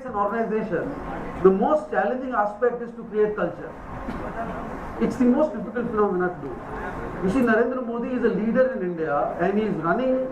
an organization, the most challenging aspect is to create culture. It's the most difficult phenomenon to do. You see, Narendra Modi is a leader in India and he is running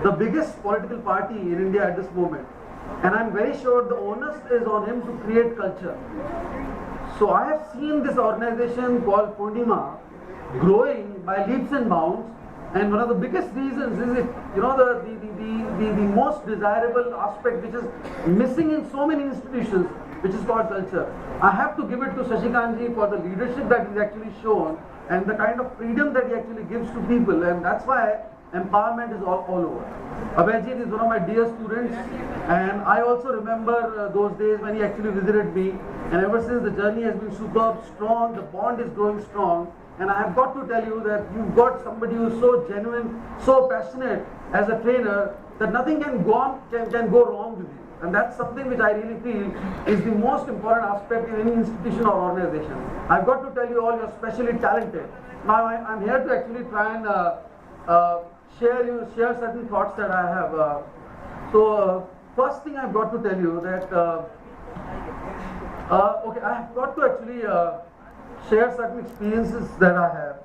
the biggest political party in India at this moment. And I'm very sure the onus is on him to create culture. So I have seen this organization called Purnima growing by leaps and bounds. And one of the biggest reasons is it, you know, the most desirable aspect which is missing in so many institutions, which is called culture. I have to give it to Shashikant for the leadership that he's actually shown and the kind of freedom that he actually gives to people, and that's why empowerment is all over. Abhijit is one of my dear students, and I also remember those days when he actually visited me, and ever since the journey has been superb, strong, the bond is growing strong. And I have got to tell you that you've got somebody who is so genuine, so passionate as a trainer that nothing can go wrong with you. And that's something which I really feel is the most important aspect in any institution or organization. I've got to tell you all, you're especially talented. Now I'm here to actually try and share certain thoughts that I have. First thing I've got to tell you that okay, I have got to actually share certain experiences that I have.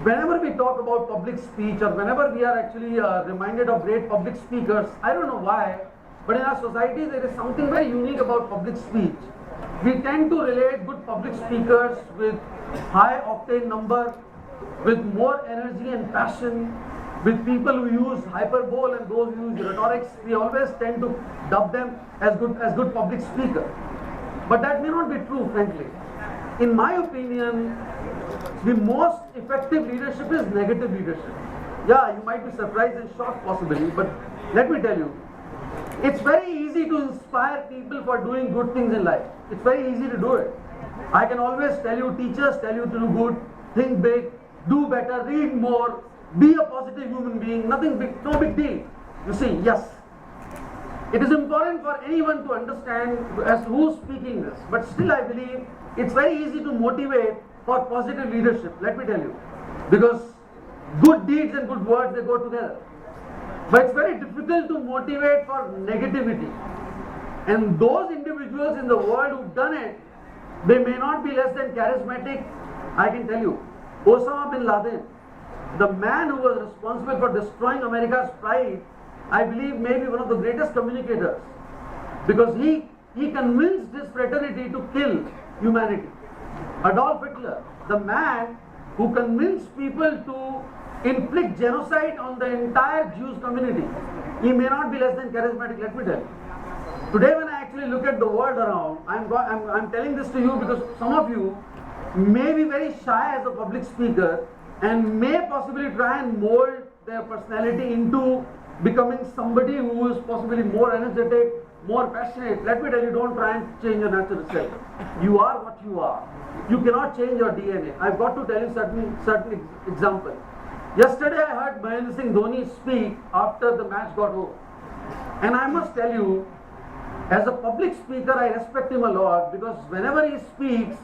Whenever we talk about public speech or whenever we are actually reminded of great public speakers, I don't know why, but in our society there is something very unique about public speech. We tend to relate good public speakers with high octane number, with more energy and passion, with people who use hyperbole and those who use rhetorics. We always tend to dub them as good public speakers. But that may not be true, frankly. In my opinion, the most effective leadership is negative leadership. Yeah, you might be surprised and shocked possibly, but let me tell you, it's very easy to inspire people for doing good things in life. It's very easy to do it. I can always tell you, teachers tell you to do good, think big, do better, read more, be a positive human being, nothing big, no big deal. You see, yes, it is important for anyone to understand as to who's speaking this, but still I believe it's very easy to motivate for positive leadership, let me tell you, because good deeds and good words, they go together. But it's very difficult to motivate for negativity. And those individuals in the world who've done it, they may not be less than charismatic. I can tell you, Osama bin Laden, the man who was responsible for destroying America's pride, I believe may be one of the greatest communicators, because he convinced his fraternity to kill humanity. Adolf Hitler, the man who convinced people to inflict genocide on the entire Jewish community, he may not be less than charismatic, let me tell you. Today when I actually look at the world around, I'm telling this to you because some of you may be very shy as a public speaker and may possibly try and mold their personality into becoming somebody who is possibly more energetic, more passionate. Let me tell you, don't try and change your natural self. You are what you are. You cannot change your DNA. I've got to tell you certain example. Yesterday I heard Mahendra Singh Dhoni speak after the match got over. And I must tell you, as a public speaker, I respect him a lot because whenever he speaks,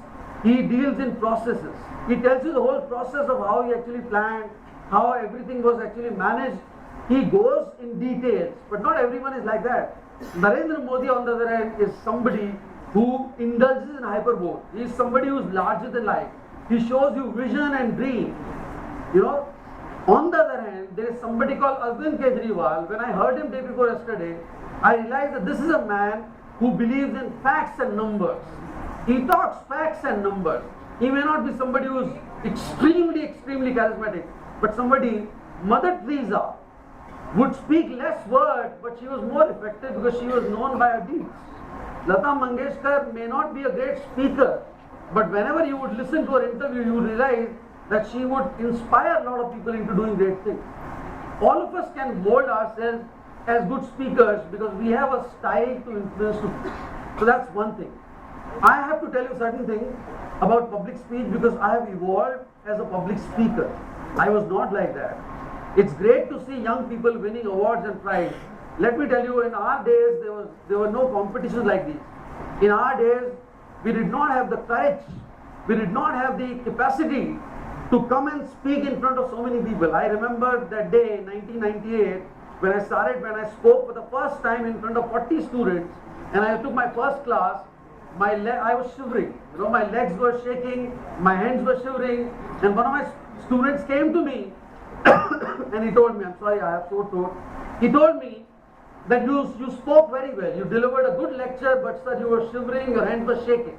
he deals in processes. He tells you the whole process of how he actually planned, how everything was actually managed. He goes in details, but not everyone is like that. Narendra Modi, on the other hand, is somebody who indulges in hyperbole. He is somebody who is larger than life. He shows you vision and dream. You know, on the other hand, there is somebody called Arvind Kejriwal. When I heard him day before yesterday, I realized that this is a man who believes in facts and numbers. He talks facts and numbers. He may not be somebody who is extremely charismatic, but somebody, Mother Teresa, would speak less words, but she was more effective because she was known by her deeds. Lata Mangeshkar may not be a great speaker, but whenever you would listen to her interview, you would realize that she would inspire a lot of people into doing great things. All of us can mold ourselves as good speakers because we have a style to influence to. So that's one thing. I have to tell you certain things about public speech because I have evolved as a public speaker. I was not like that. It's great to see young people winning awards and prizes. Let me tell you, in our days, there were no competitions like these. In our days, we did not have the courage, we did not have the capacity to come and speak in front of so many people. I remember that day, 1998, when I spoke for the first time in front of 40 students, and I took my first class, I was shivering. My legs were shaking, my hands were shivering, and one of my students came to me and he told me, I'm sorry, I have sore throat. He told me that you spoke very well, you delivered a good lecture, but sir, you were shivering, your hands were shaking.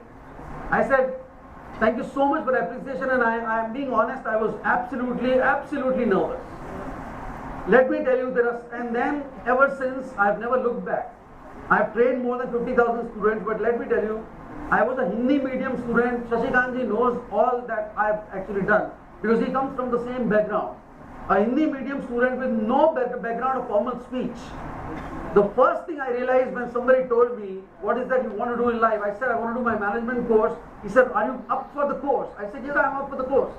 I said, thank you so much for the appreciation, and I am being honest, I was absolutely nervous. Let me tell you, and then ever since, I've never looked back. I've trained more than 50,000 students, but let me tell you, I was a Hindi medium student. Shashikant knows all that I've actually done because he comes from the same background. A Hindi medium student with no background of formal speech. The first thing I realized when somebody told me, what is that you want to do in life? I said, I want to do my management course. He said, are you up for the course? I said, yes, I'm up for the course.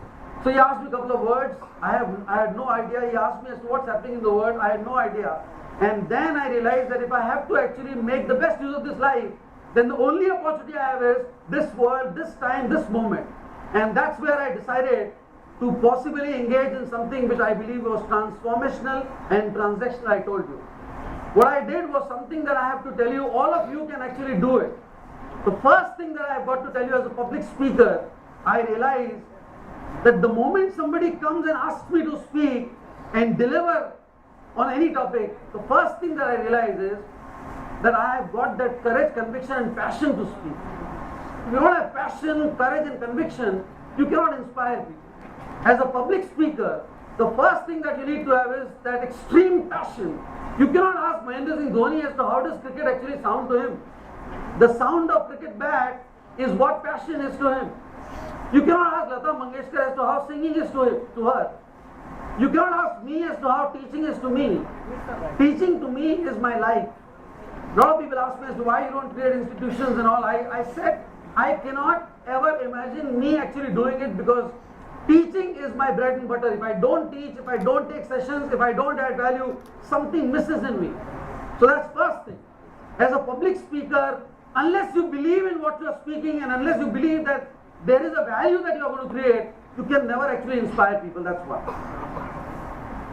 So he asked me a couple of words. I had no idea. He asked me as to what's happening in the world. I had no idea. And then I realized that if I have to actually make the best use of this life, then the only opportunity I have is this world, this time, this moment. And that's where I decided to possibly engage in something which I believe was transformational and transactional, I told you. What I did was something that I have to tell you, all of you can actually do it. The first thing that I have got to tell you as a public speaker, I realized that the moment somebody comes and asks me to speak and deliver on any topic, the first thing that I realize is that I have got that courage, conviction and passion to speak. If you don't have passion, courage and conviction, you cannot inspire people. As a public speaker, the first thing that you need to have is that extreme passion. You cannot ask Mahendra Singh Dhoni as to how does cricket actually sound to him. The sound of cricket bat is what passion is to him. You cannot ask Lata Mangeshkar as to how singing is to her. You cannot ask me as to how teaching is to me. Teaching to me is my life. A lot of people ask me as to why you don't create institutions and all. I said I cannot ever imagine me actually doing it because teaching is my bread and butter. If I don't teach, if I don't take sessions, if I don't add value, something misses in me. So that's first thing. As a public speaker, unless you believe in what you are speaking and unless you believe that there is a value that you are going to create, you can never actually inspire people. That's why.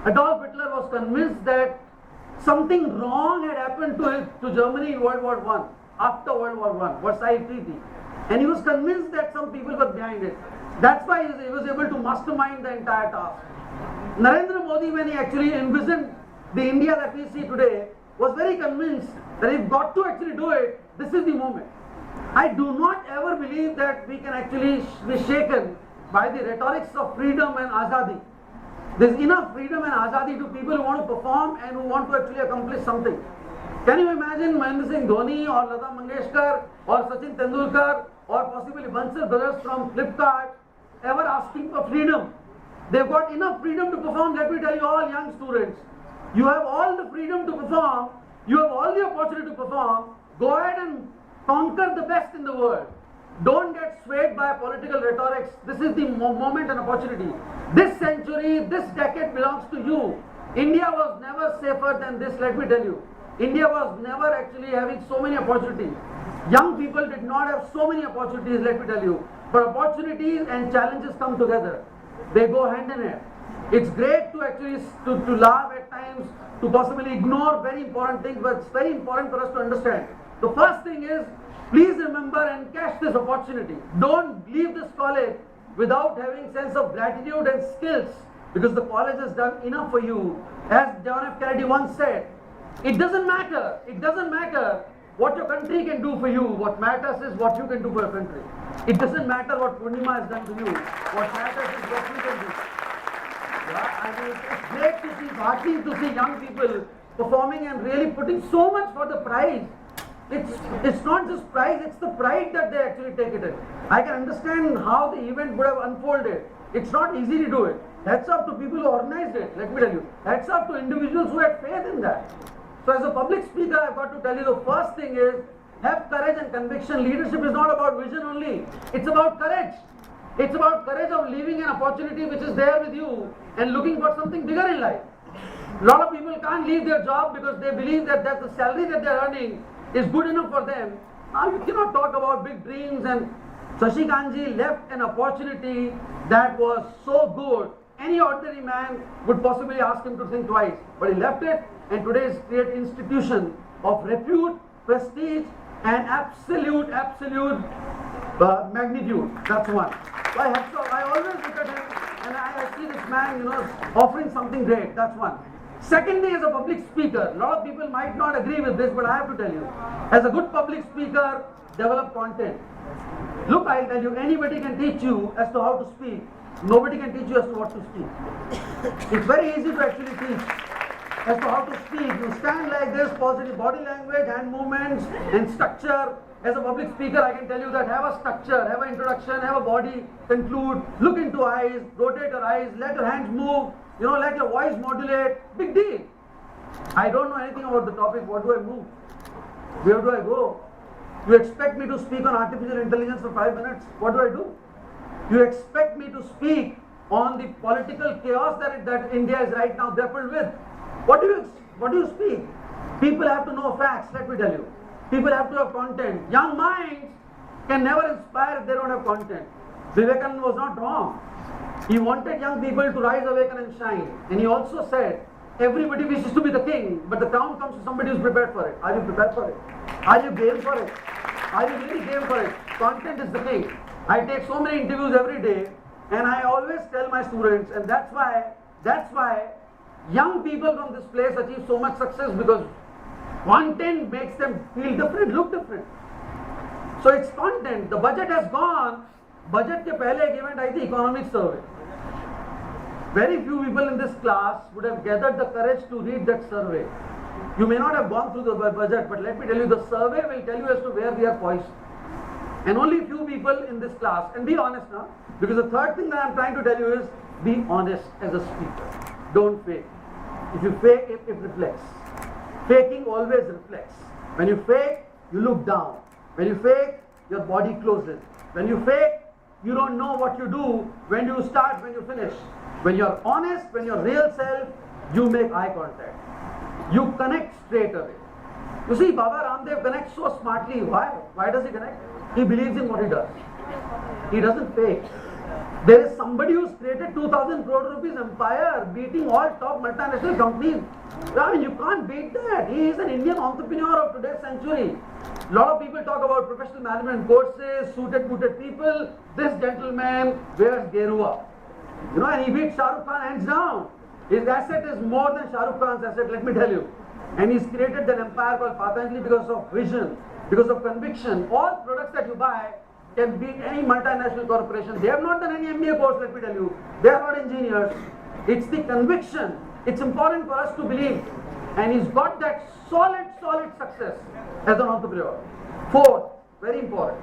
Adolf Hitler was convinced that something wrong had happened to Germany in World War I, after World War I, Versailles Treaty. And he was convinced that some people were behind it. That's why he was able to mastermind the entire task. Narendra Modi, when he actually envisioned the India that we see today, was very convinced that if got to actually do it, this is the moment. I do not ever believe that we can actually be shaken by the rhetorics of freedom and azadi. There's enough freedom and azadi to people who want to perform and who want to actually accomplish something. Can you imagine Mahendra Singh Dhoni or Lata Mangeshkar or Sachin Tendulkar or possibly Bansal brothers from Flipkart ever asking for freedom? They've got enough freedom to perform. Let me tell you, all young students, you have all the freedom to perform, you have all the opportunity to perform. Go ahead and conquer the best in the world. Don't get swayed by political rhetorics. This is the moment and opportunity. This century, this decade belongs to you. India was never safer than this, let me tell you. India was never actually having so many opportunities. Young people did not have so many opportunities, let me tell you. But opportunities and challenges come together. They go hand in hand. It's great to actually to laugh at times, to possibly ignore very important things, but it's very important for us to understand. The first thing is, please remember and catch this opportunity. Don't leave this college without having sense of gratitude and skills, because the college has done enough for you. As John F. Kennedy once said, it doesn't matter what your country can do for you. What matters is what you can do for your country. It doesn't matter what Purnima has done to you. What matters is what you can do. Yeah, I mean, it's great to see, heartening to see young people performing and really putting so much for the prize. It's not just prize, it's the pride that they actually take it in. I can understand how the event would have unfolded. It's not easy to do it. Hats off to people who organized it, let me tell you. Hats off to individuals who had faith in that. So as a public speaker, I've got to tell you, the first thing is, have courage and conviction. Leadership is not about vision only. It's about courage. It's about courage of leaving an opportunity which is there with you and looking for something bigger in life. A lot of people can't leave their job because they believe that the salary that they're earning is good enough for them. Now you cannot talk about big dreams, and Shashikant ji left an opportunity that was so good any ordinary man would possibly ask him to think twice. But he left it, and today is great institution of repute, prestige, and absolute magnitude. That's one. So I always look at him and I see this man, offering something great. That's one. Secondly, as a public speaker, a lot of people might not agree with this, but I have to tell you, as a good public speaker, develop content. Look, I'll tell you, anybody can teach you as to how to speak. Nobody can teach you as to what to speak. It's very easy to actually teach as to how to speak. You stand like this, positive body language, hand movements, and structure. As a public speaker, I can tell you that have a structure, have an introduction, have a body, conclude, look into eyes, rotate your eyes, let your hands move, let your voice modulate. Big deal. I don't know anything about the topic. What do I move? Where do I go? You expect me to speak on artificial intelligence for 5 minutes? What do I do? You expect me to speak on the political chaos that India is right now grappled with? What do you speak? People have to know facts, let me tell you. People have to have content. Young minds can never inspire if they don't have content. Vivekananda was not wrong. He wanted young people to rise, awaken and shine. And he also said, everybody wishes to be the king, but the crown comes to somebody who's prepared for it. Are you prepared for it? Are you game for it? Are you really game for it? Content is the king. I take so many interviews every day, and I always tell my students, and that's why young people from this place achieve so much success, because content makes them feel different, look different. So it's content. The budget has gone. Budget के पहले एक event आई थी economic survey. Very few people in this class would have gathered the courage to read that survey. You may not have gone through the budget, but let me tell you, the survey will tell you as to where we are poised. And only few people in this class, and be honest now, because the third thing that I'm trying to tell you is, be honest as a speaker. Don't fake. If you fake, it reflects. Faking always reflects. When you fake, you look down. When you fake, your body closes. When you fake, you don't know what you do, when you start, when you finish. When you're honest, when you're real self, you make eye contact. You connect straight away. You see, Baba Ramdev connects so smartly. Why? Why does he connect? He believes in what he does. He doesn't fake. There is somebody who's created 2,000 crore rupees empire, beating all top multinational companies. I mean, you can't beat that. He is an Indian entrepreneur of today's century. A lot of people talk about professional management courses, suited booted people. This gentleman wears Gerua. And he beats Shah Rukh Khan hands down. His asset is more than Shah Rukh Khan's asset, let me tell you. And he's created an empire called Patanjali because of vision, because of conviction. All products that you buy can beat any multinational corporation. They have not done any MBA course, let me tell you. They are not engineers. It's the conviction. It's important for us to believe. And he's got that solid success as an entrepreneur. Fourth, very important.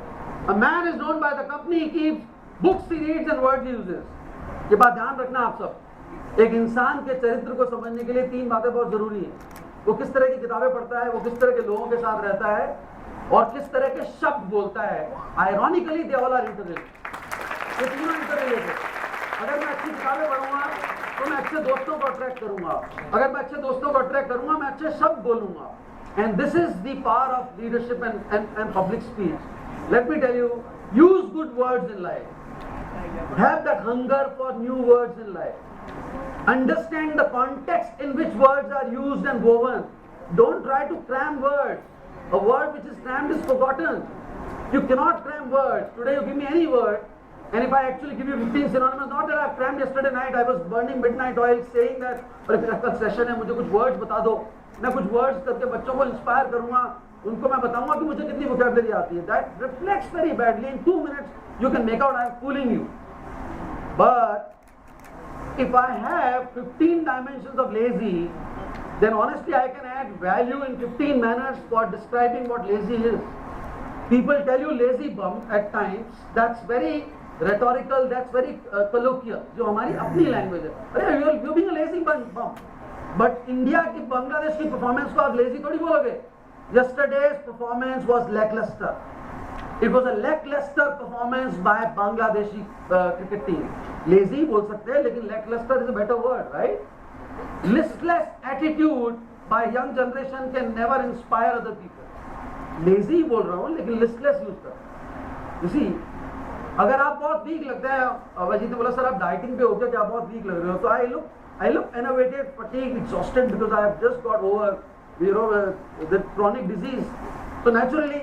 A man is known by the company he keeps, books he reads and words he uses. ये बात ध्यान रखना आप सब. एक इंसान के चरित्र को समझने के लिए 3 बातें बहुत जरूरी हैं. वो किस तरह की किताबें पढ़ता है, वो किस तरह के लोगों के साथ रहता है, और किस तरह के शब्द बोलता है. Ironically, they all are interrelated. ये तीनों interrelated. अगर मैं अच्छी किताबें पढ़ूंगा तो मैं अच्छे दोस्तों को अट्रैक्ट करूंगा. अगर मैं अच्छे दोस्तों को अट्रैक्ट करूंगा, मैं अच्छे शब्द बोलूंगा. And this is the power of leadership and public speech. Let me tell you, use good words in life. Have that hunger for new words in life. Understand the context in which words are used and woven. Don't try to cram words. A word which is crammed is forgotten. You cannot cram words. Today you give me any word, and if I actually give you 15 synonyms, not that I crammed yesterday night, I was burning midnight oil saying that, अरे मेरा कल session है, मुझे कुछ words बता दो. मैं कुछ words करके बच्चों को inspire करूँगा, उनको मैं बताऊँगा कि मुझे कितनी vocabulary आती है. That reflects very badly. In 2 minutes you can make out I am fooling you. But if I have 15 dimensions of lazy, then honestly I can add value in 15 manners for describing what lazy is. People tell you lazy bum at times. That's very rhetorical, that's very colloquial. जो हमारी अपनी language है. अरे you're being a lazy bum. But India की Bangladesh की performance को आप lazy थोड़ी बोलोगे. Yesterday's performance was lackluster. It was a lackluster performance by Bangladeshi cricket team. Lazy बोल सकते हैं, लेकिन lackluster is a better word, right? Listless attitude by young generation can never inspire other people. Lazy बोल रहा हूँ, लेकिन listless use कर. You see, अगर आप बहुत वीक लगते हैं, अजीत ने बोला सर आप डाइटिंग पे हो क्या, क्या बहुत वीक लग रहे हो, तो I look innovated, fatigued, exhausted because I have just got over the chronic disease. तो नेचुरली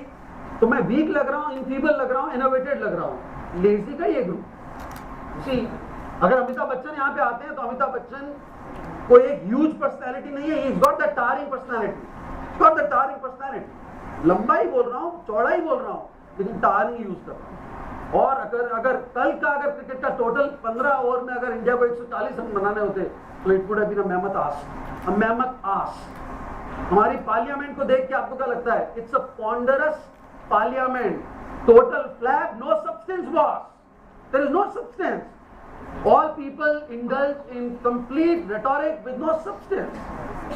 तो मैं वीक लग रहा हूँ, इनफीबल लग रहा हूँ, इनोवेटेड लग रहा हूँ, लेजी का ये ग्रुप। सी अगर अमिताभ बच्चन यहाँ पे आते हैं तो अमिताभ बच्चन कोई एक ह्यूज पर्सनैलिटी नहीं है, he's got the towering personality, he's got the towering personality। लंबा ही बोल रहा हूँ, चौड़ा ही बोल रहा हूँ, लेकिन टावरिंग यूज कर रहा हूँ। और अगर कल का अगर क्रिकेट का टोटल 15 ओवर में अगर इंडिया को 140 रन बनाने होते तो it would have been a मेहमत आस। हमारी पार्लियामेंट को देख के आपको क्या लगता है? It's a ponderous parliament, total flag, no substance boss, there is no substance, all people indulge in complete rhetoric with no substance.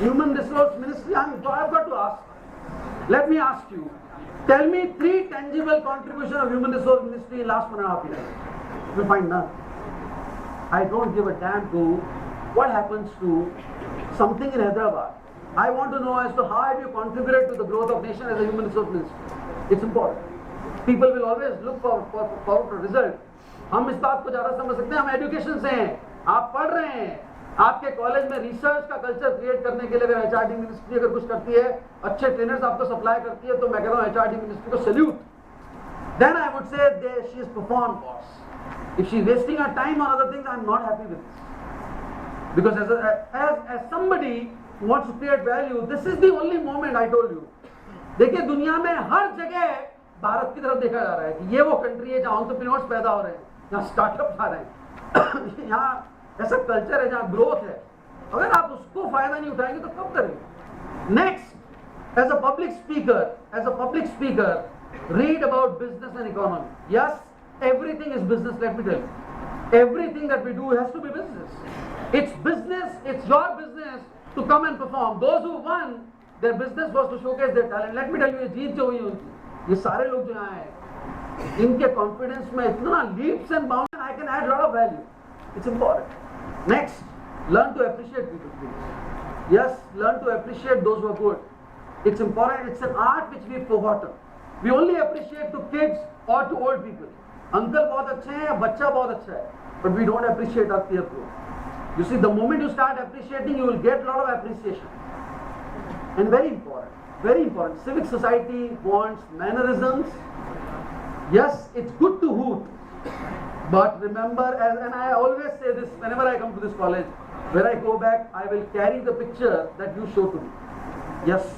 Human Resource Ministry, I've got to ask, let me ask you, tell me 3 tangible contributions of Human Resource Ministry in last 1.5 years. You will find none. I don't give a damn to what happens to something in Hyderabad. I want to know as to how have you contributed to the growth of nation as a Human Resource Ministry. It's important. People will always look for result. हम इस बात को ज्यादा समझ सकते हैं, हम education से हैं, आप पढ़ रहे हैं, आपके कॉलेज में रिसर्च का कल्चर क्रिएट करने के लिए अगर एचआरडी मिनिस्ट्री अगर कुछ करती है, अच्छे ट्रेनर्स आपको सप्लाई करती है, तो मैं कह रहा हूँ एचआरडी मिनिस्ट्री को salute. Then I would say she is perform boss. If she is wasting her time on other things, I am not happy with this, because as somebody who wants to create value, this is the only moment I told you। देखिए दुनिया में हर जगह भारत की तरफ देखा जा रहा है कि ये वो कंट्री है जहाँ एंटरप्रेन्योर्स पैदा हो रहे हैं, जहाँ स्टार्टअप्स आ रहे हैं, यहाँ ऐसा कल्चर है जहाँ ग्रोथ है। अगर आप उसको फायदा नहीं उठाएंगे तो कब करेंगे? Next, as a public speaker read about business and economy. Yes, everything is business, let me tell you. Everything that we do has to be business. It's business, it's your business to come and perform. Those who won, their business was to showcase their talent. Let me tell you, ये जीत जो हुई उनकी, ये सारे लोग जो यहाँ हैं, इनके कॉन्फिडेंस में इतना leaps and bounds, I can add a lot of value. It's important. Next, learn to appreciate people, please. Yes, learn to appreciate those who are good. It's important. It's an art which we've forgotten. We only appreciate to kids or to old people. Uncle बहुत अच्छे हैं, बच्चा बहुत अच्छा है, but we don't appreciate our peer group. You see, the moment you start appreciating, you will get a lot of appreciation. And very important. Civic society wants mannerisms. Yes, it's good to hoot, but remember, and I always say this whenever I come to this college, when I go back, I will carry the picture that you show to me. Yes.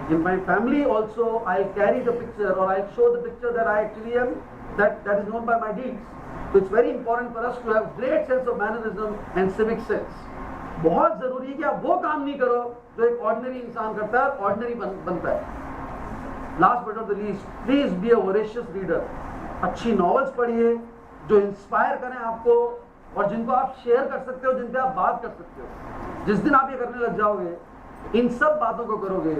In my family also, I'll carry the picture or I'll show the picture that I actually am, that is known by my deeds. So it's very important for us to have great sense of mannerism and civic sense. बहुत जरूरी है कि आप वो काम नहीं करो जो एक ऑर्डिनरी इंसान करता है, ऑर्डिनरी बनता है। Last but not the least, please be a voracious reader. अच्छी नॉवेल्स पढ़िए जो इंस्पायर करें आपको और जिनको आप शेयर कर सकते हो, जिन पे आप बात कर सकते हो। जिस दिन आप ये करने लग जाओगे, इन सब बातों को करोगे,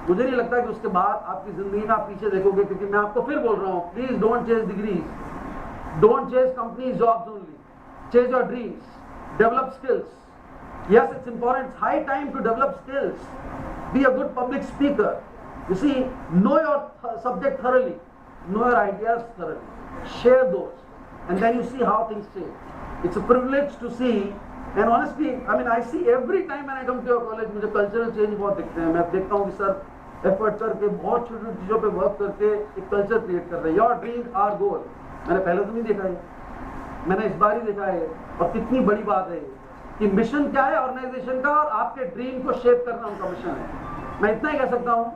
मुझे नहीं लगता कि उसके बाद आपकी जिंदगी में आप पीछे देखोगे। क्योंकि मैं आपको फिर बोल रहा हूँ, please don't chase degrees, don't chase companies jobs only, chase your dreams, develop skills. Yes, it's important. It's high time to develop skills. Be a good public speaker. You see, know your subject thoroughly, know your ideas thoroughly, share those, and then you see how things change. It's a privilege to see, and honestly, I mean, I see every time when I come to your college, मुझे cultural change बहुत दिखते हैं। मैं देखता हूँ कि sir effort करके बहुत छोटी चीज़ों पे वर्क करके एक कल्चर क्रिएट कर रहे हैं। Your dream our goal. मैंने पहले तो नहीं देखा है, मैंने इस बार ही देखा है, और कितनी बड़ी बात है कि मिशन क्या है ऑर्गेनाइजेशन का, और आपके ड्रीम को शेप करना उनका मिशन है। मैं इतना ही कह सकता हूँ,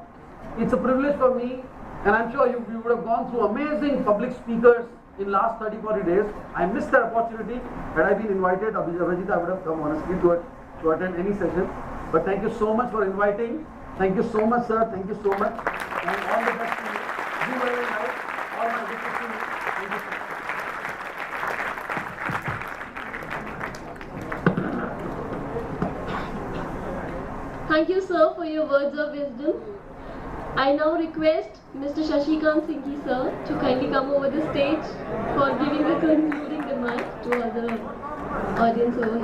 it's a privilege for me, and I am sure you would have gone through amazing public speakers in last 30-40 days. I missed that opportunity. Had I been invited, Abhijit, I would have come honestly to attend any session. But thank you so much for inviting. Thank you so much, sir. Thank you so much. And all the best to you. Do well in life. All my good to see you. Thank you so much. Thank you, sir, for your words of wisdom. I now request Mr. Shashikant Singhi, sir, to kindly come over the stage for giving the concluding remarks to other audience over here.